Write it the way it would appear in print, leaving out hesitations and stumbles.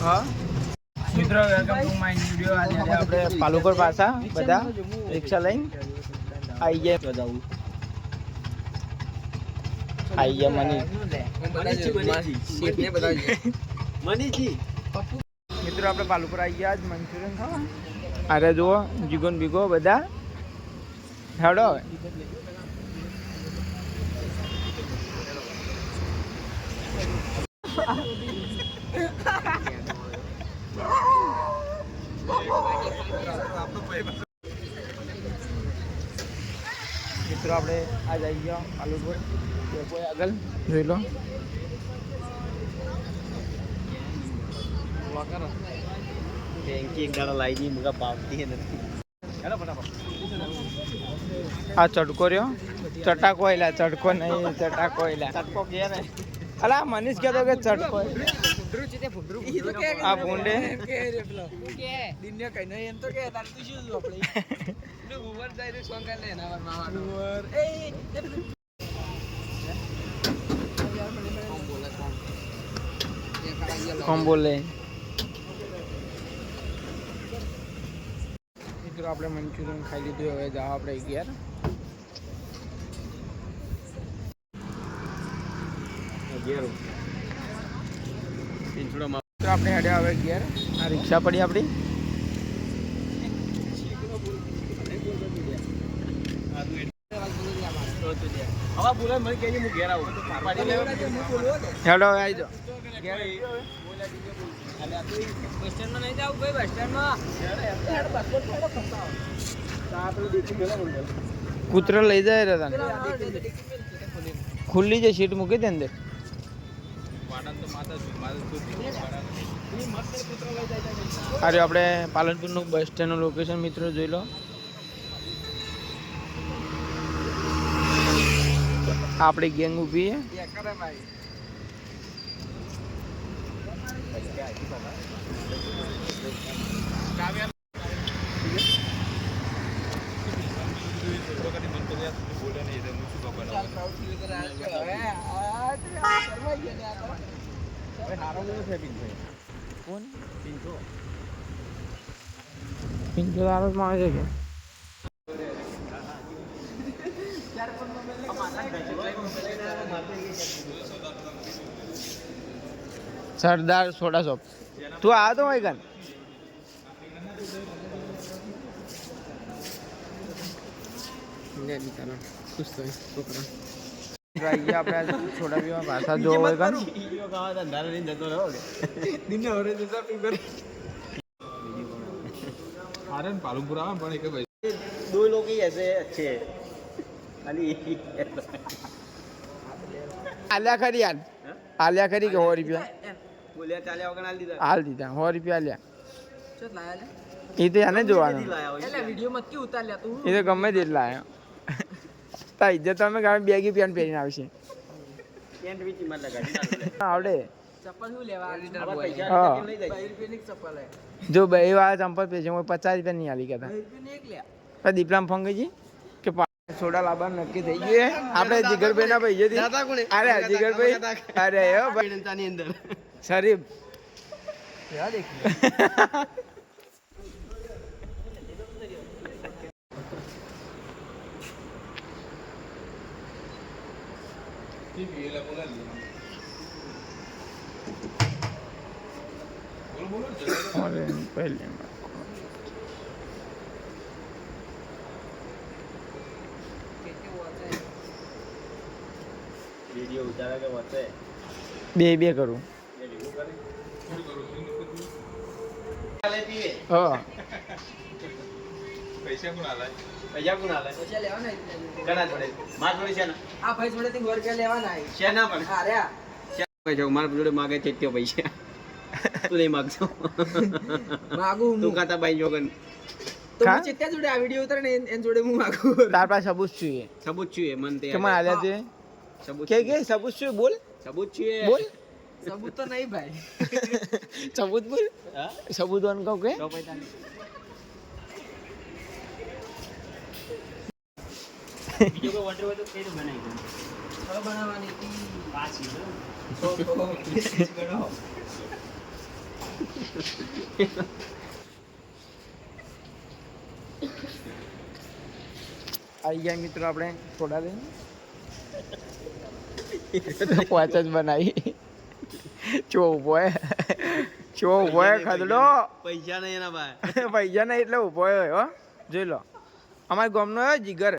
હા મિત્રો welcome to my video. આજે આપણે પાલુપર પાછા બધા રિક્ષા લઈને આવી ગયા. બતાવું આવી ગયા મનીજી. મિત્રો આપણે પાલુપર આવી ગયા. આજ મંચુરિયન ખાવા. અરે જુઓ જીગોન બીગો બધા હેડો. મિત્રો આપણે આજ આવી ગયા પાલુપુર આગળ જોઈ લો. આ ચટકો રહ્યો ચટાકો એલા ચટકો નહીં ચટાકો એલા ચટકો કે અલા મનીષ કહેતો કે ચટકો આ ભૂંડે કોણ બોલે. મિત્રો આપણે મંચુરિયન ખાઈ લીધું. હવે જાવ આપણે 11 આપણે હેડે હવે 11 આ રિક્ષા પડી આપણી. હેડો આવી જાઓ. કૂતરા લઈ જાય રે તને. ખુલ્લી જે સીટ મૂકી દે અંદર. અરે આપણે પાલનપુરનું બસ સ્ટેન્ડનું લોકેશન મિત્રો જોઈ લો. આપણી ગેંગ ઊભી છે. પિંચો આરોપમાં આવે છે કે સરદાર સોડા શોપ. તું આ તો હોય કન આપણે છોડા પીવા પાછા જો હોય કન पालनपुर पण एक भाई दो लोग ही ऐसे अच्छे खाली આલ્યા ખરી યાર. આલ્યા ખરી કે 100 રૂપિયા બોલ્યા ચાલ્યા વગર હાલ દીધા 100 રૂપિયા આલ્યા. એ તો એને જોવાનું. એ તો ગમે તેટલા આવ્યો. તા ઇજ્જત તમે ગામે બેગી પેન્ટ પહેરીને આવશે. પેન્ટ વીચી માં લગાડી આવડે ચપ્પલ શું લેવા પૈસા લઈ જાય ચપ્પલ જો બે વાર ચંપલ પહેરશે 50 રૂપિયા નહીં આલી કહેતા. પણ દીપલામ ફંગજી કે સોડા લાવવા નક્કી થઈ ગયું. આપણે જીગરભાઈ ના ભાઈ અરે જીગરભાઈ અરે ભાઈ અંદર શરીફ पहले वीडियो उतारा के वास्ते બે કરું. હા पैसे कोण आलाय પૈસા કોણ આલે પૈસા લેવાના ઘણા જોડે માર જોડે છે ને આ ભાઈ જોડેથી 100 રૂપિયા લેવાના છે ના પણ અરે પૈસા મારા જોડે માગે છે તે પૈસા તું નહીં માગજો માગુ તું ખાતા બાઈ જોગન તો હું ચિત્યા જોડે આ વિડિયો ઉતારે ને એન જોડે હું માગુ. તાર પાસે સબૂત જોઈએ. સબૂત છે મન તે કેમ આલ્યા છે સબૂત કે સબૂત છે બોલ. સબૂત છે બોલ સબૂત તો નહીં ભાઈ. સબૂત બોલ. હા સબૂત વન કહું કે તો પૈસા બીજો કોઈ વોટર હોય તો કઈ બનાવી દઉં. હવે બનાવવાની હતી 5 કિલો. આવી ગયા મિત્રો આપણે સોડા લઈને પાંચ જ બનાવી ચો ઉભો હે ખદડો પૈસા નહીં એના ભાઈ પૈસા નહીં એટલે ઉભો હો જોઈ લો અમારા ગામનો જીગર